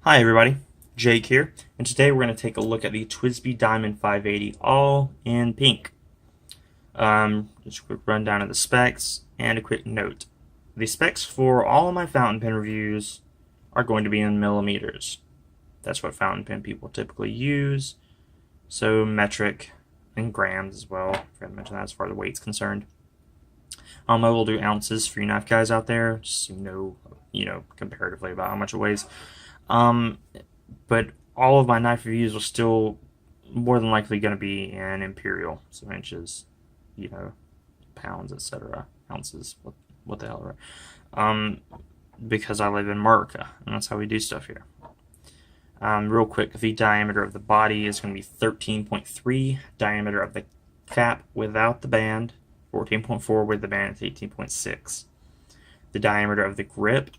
Hi everybody, Jake here, and today we're going to take a look at the Twsbi Diamond 580 all in pink. Just a quick rundown of the specs and a quick note. The specs for all of my fountain pen reviews are going to be in millimeters. That's what fountain pen people typically use, so metric and grams as well. I forgot to mention that as far as the weight's concerned. I will do ounces for you knife guys out there, just so you know comparatively about how much it weighs. But all of my knife reviews are still more than likely going to be in imperial, so inches, pounds, etc., ounces. What the hell, right? Because I live in America, and that's how we do stuff here. Real quick, the diameter of the body is going to be 13.3. Diameter of the cap without the band, 14.4. With the band, it's 18.6. The diameter of the grip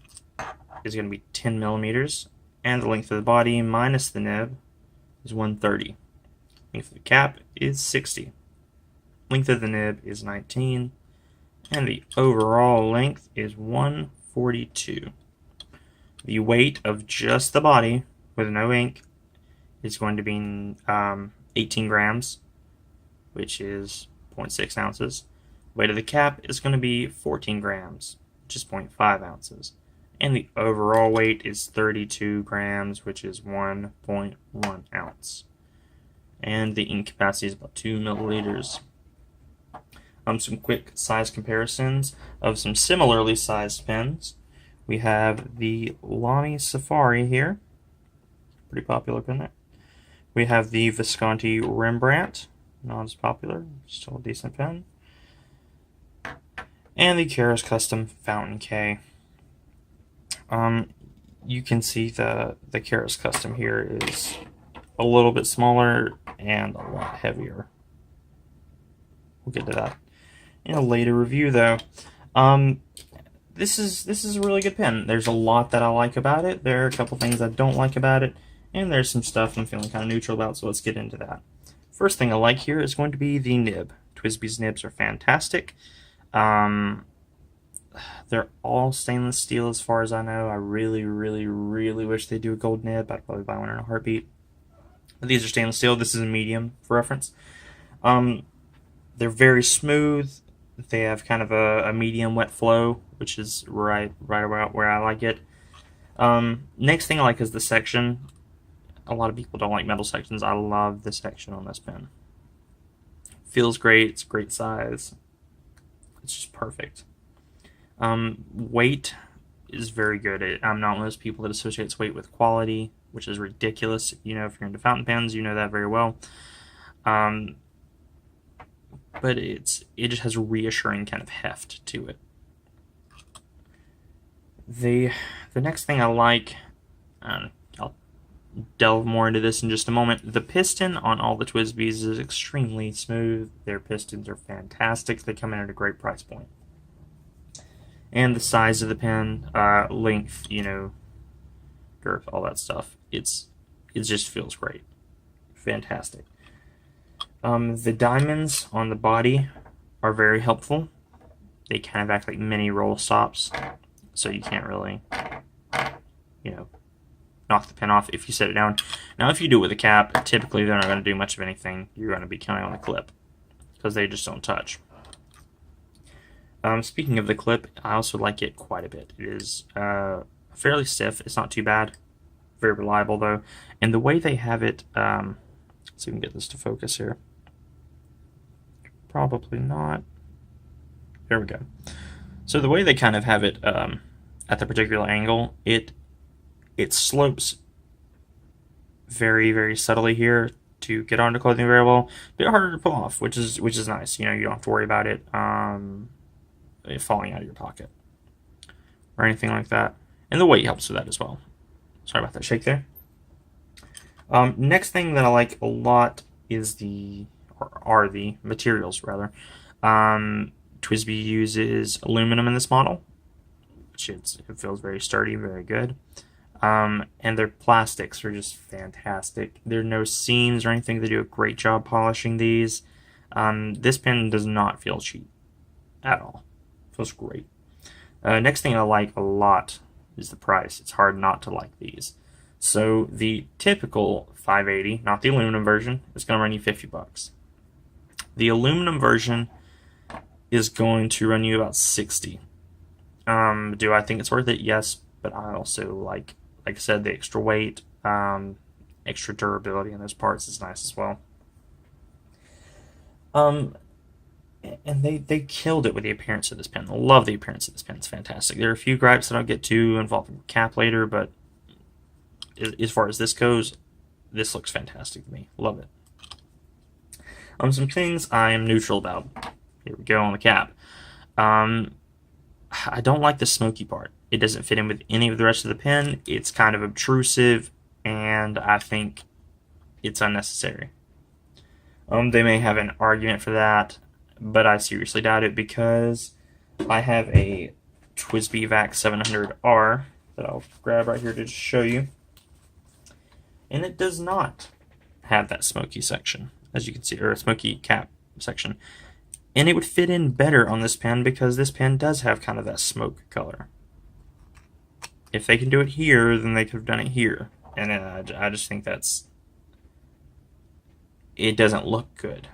is going to be 10 millimeters. And the length of the body minus the nib is 130. Length of the cap is 60. Length of the nib is 19. And the overall length is 142. The weight of just the body with no ink is going to be 18 grams, which is 0.6 ounces. Weight of the cap is going to be 14 grams, which is 0.5 ounces. And the overall weight is 32 grams, which is 1.1 ounce. And the ink capacity is about 2 milliliters. Some quick size comparisons of some similarly sized pens. We have the Lamy Safari here. Pretty popular pen there. We have the Visconti Rembrandt. Not as popular, still a decent pen. And the Keras Custom Fountain K. You can see the Keras Custom here is a little bit smaller and a lot heavier. We'll get to that in a later review, though. This is a really good pen. There's a lot that I like about it. There are a couple things I don't like about it, and there's some stuff I'm feeling kind of neutral about, so let's get into that. First thing I like here is going to be the nib. Twsbi's nibs are fantastic. They're all stainless steel as far as I know. I really wish they do a gold nib. I'd probably buy one in a heartbeat. But these are stainless steel. This is a medium for reference. They're very smooth. They have kind of a medium wet flow, which is right about where I like it. Next thing I like is the section. A lot of people don't like metal sections. I love the section on this pen. Feels great. It's a great size. It's just perfect. Weight is very good. I'm not one of those people that associates weight with quality, which is ridiculous. If you're into fountain pens, you know that very well. But it just has a reassuring kind of heft to it. The next thing I like, I'll delve more into this in just a moment. The piston on all the Twsbis is extremely smooth. Their pistons are fantastic. They come in at a great price point. And the size of the pen, length, girth, all that stuff. It just feels great. Fantastic. The diamonds on the body are very helpful. They kind of act like mini roll stops, so you can't really, knock the pen off if you set it down. Now, if you do it with a cap, typically they're not going to do much of anything. You're going to be counting on the clip because they just don't touch. Speaking of the clip, I also like it quite a bit. It is fairly stiff. It's not too bad. Very reliable, though. And the way they have it, let's see if we can get this to focus here. Probably not. There we go. So the way they kind of have it at the particular angle, it slopes very subtly here to get onto clothing very well. A bit harder to pull off, which is nice. You don't have to worry about it falling out of your pocket or anything like that. And the weight helps with that as well. Sorry about that shake there. Next thing that I like a lot is the materials, rather. Twsbi uses aluminum in this model, which it feels very sturdy, very good. And their plastics are just fantastic. There are no seams or anything. They do a great job polishing these. This pen does not feel cheap at all. Feels great. Next thing I like a lot is the price. It's hard not to like these. So the typical 580, not the aluminum version, is going to run you $50. The aluminum version is going to run you about 60. Do I think it's worth it? Yes, but I also like I said, the extra weight, extra durability in those parts is nice as well. And they killed it with the appearance of this pen. I love the appearance of this pen. It's fantastic. There are a few gripes that I'll get to involving cap later, but as far as this goes, this looks fantastic to me. Love it. Some things I am neutral about. Here we go on the cap. I don't like the smoky part. It doesn't fit in with any of the rest of the pen. It's kind of obtrusive, and I think it's unnecessary. They may have an argument for that, but I seriously doubt it because I have a Twsbi VAC 700R that I'll grab right here to just show you. And it does not have that smoky section, as you can see, or a smoky cap section. And it would fit in better on this pen because this pen does have kind of that smoke color. If they can do it here, then they could have done it here. And I just think it doesn't look good.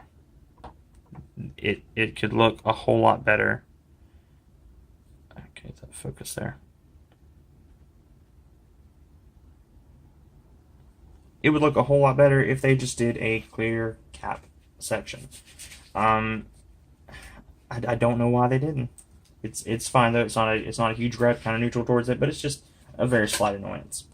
It could look a whole lot better. Okay, that focus there. It would look a whole lot better if they just did a clear cap section. I don't know why they didn't. It's fine though. It's not a huge gripe. Kind of neutral towards it, but it's just a very slight annoyance.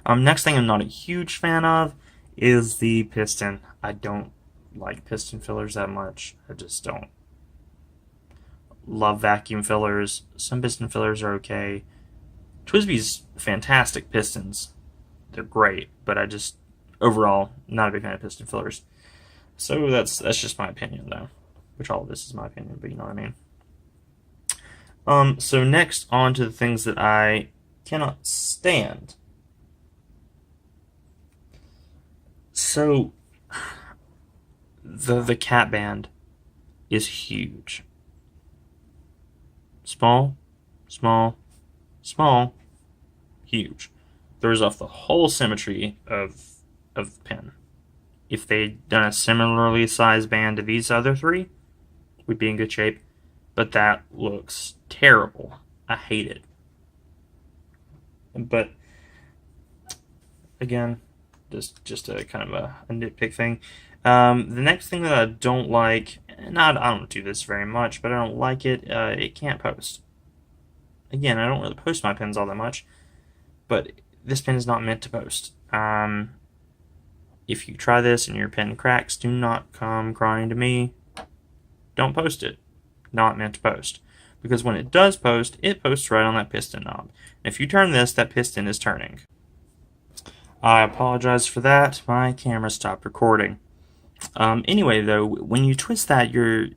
Next thing I'm not a huge fan of is the piston. I don't like piston fillers that much. I just don't love vacuum fillers. Some piston fillers are okay. Twsbi's fantastic pistons. They're great, but I just overall not a big fan of piston fillers. So that's just my opinion though. Which all of this is my opinion, but you know what I mean. So next on to the things that I cannot stand. So the cap band is huge. Small, small, small, huge. Throws off the whole symmetry of the pen. If they'd done a similarly sized band to these other three, we'd be in good shape. But that looks terrible. I hate it. But again, just a kind of a nitpick thing. The next thing that I don't like, and I don't do this very much, but I don't like it. It can't post. Again, I don't really post my pens all that much, but this pen is not meant to post. If you try this and your pen cracks, do not come crying to me. Don't post it. Not meant to post. Because when it does post, it posts right on that piston knob. And if you turn this, that piston is turning. I apologize for that. My camera stopped recording. Anyway, though, when you twist that, you're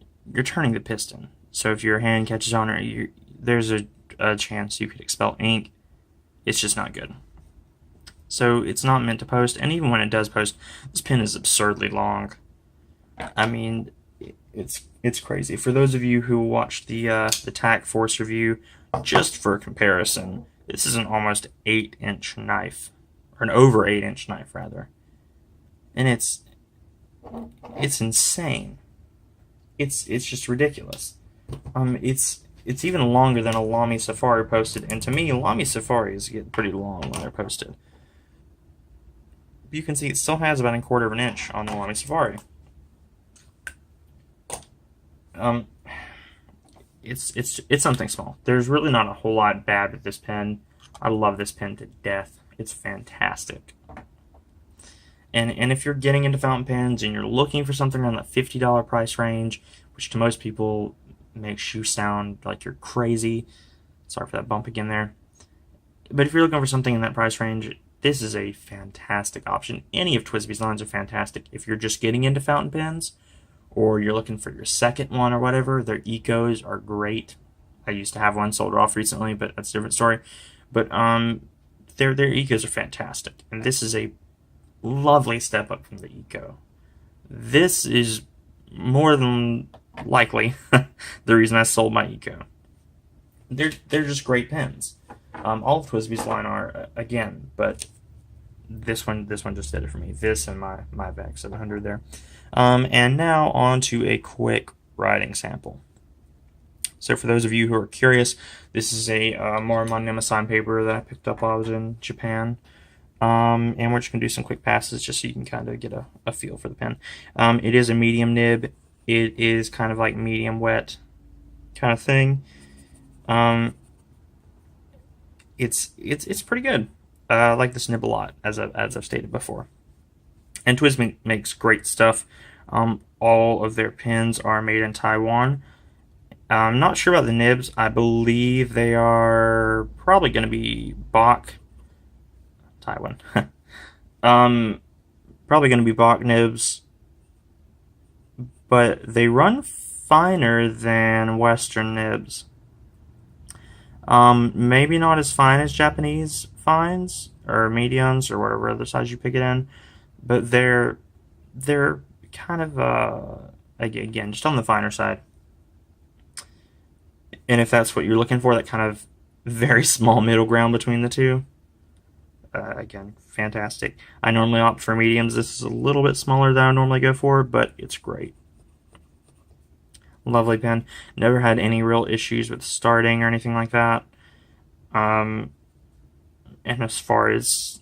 turning the piston. So if your hand catches on it, there's a chance you could expel ink. It's just not good. So it's not meant to post, and even when it does post, this pen is absurdly long. I mean, it's crazy. For those of you who watched the TAC Force review, just for comparison, this is an almost 8-inch knife, or an over 8-inch knife rather, and it's insane. It's just ridiculous. It's even longer than a Lamy Safari posted, and to me, Lamy Safaris get pretty long when they're posted. You can see it still has about 1/4 of an inch on the Lamy Safari. It's something small. There's really not a whole lot bad with this pen. I love this pen to death. It's fantastic. And if you're getting into fountain pens and you're looking for something around that $50 price range, which to most people makes you sound like you're crazy. Sorry for that bump again there. But if you're looking for something in that price range, this is a fantastic option. Any of Twsbi's lines are fantastic. If you're just getting into fountain pens, or you're looking for your second one or whatever, their Ecos are great. I used to have one, sold it off recently, but that's a different story. But their Ecos are fantastic, and this is a lovely step up from the Eco. This is more than likely the reason I sold my Eco. They're just great pens. All of Twsbi's line are again, but this one just did it for me. This and my VEX 700 there. And now on to a quick writing sample. So for those of you who are curious, this is a Morimon sign paper that I picked up while I was in Japan. And we're just going to do some quick passes just so you can kind of get a feel for the pen. It is a medium nib. It is kind of like medium wet kind of thing. It's pretty good. I like this nib a lot, as I've stated before. And Twsbi makes great stuff. All of their pens are made in Taiwan. I'm not sure about the nibs. I believe they are probably going to be Bach. Taiwan. Probably going to be Bach nibs, but they run finer than Western nibs. Maybe not as fine as Japanese fines or mediums or whatever other size you pick it in, but they're kind of again just on the finer side. And if that's what you're looking for, that kind of very small middle ground between the two, again, fantastic. I normally opt for mediums. This is a little bit smaller than I normally go for, but it's great. Lovely pen. Never had any real issues with starting or anything like that. And as far as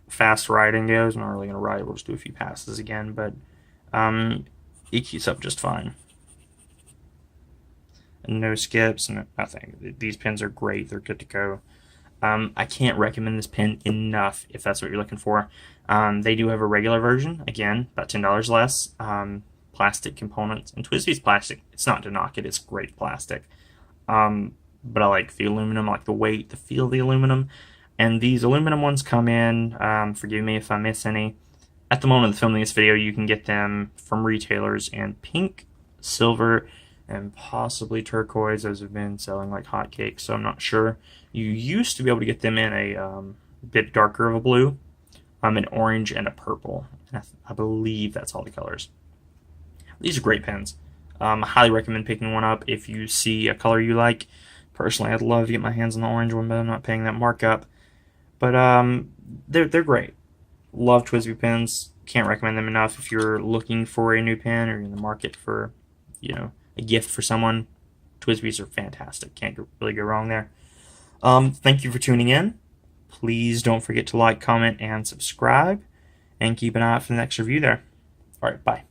fast writing goes, I'm not really going to write. We'll just do a few passes again, but it keeps up just fine. No skips, nothing. These pens are great. They're good to go. I can't recommend this pen enough if that's what you're looking for. They do have a regular version, again, about $10 less. Plastic components. And Twsbi's plastic, it's not to knock it, it's great plastic. But I like the aluminum, I like the weight, the feel of the aluminum. And these aluminum ones come in, forgive me if I miss any. At the moment of filming this video, you can get them from retailers in pink, silver, and possibly turquoise. Those have been selling like hotcakes, so I'm not sure. You used to be able to get them in a bit darker of a blue, an orange, and a purple. And I believe that's all the colors. These are great pens. I highly recommend picking one up if you see a color you like. Personally, I'd love to get my hands on the orange one, but I'm not paying that markup. But they're great. Love Twsbi pens. Can't recommend them enough if you're looking for a new pen or you're in the market for, a gift for someone. Twsbis are fantastic. Can't really go wrong there. Thank you for tuning in. Please don't forget to like, comment, and subscribe. And keep an eye out for the next review there. All right, bye.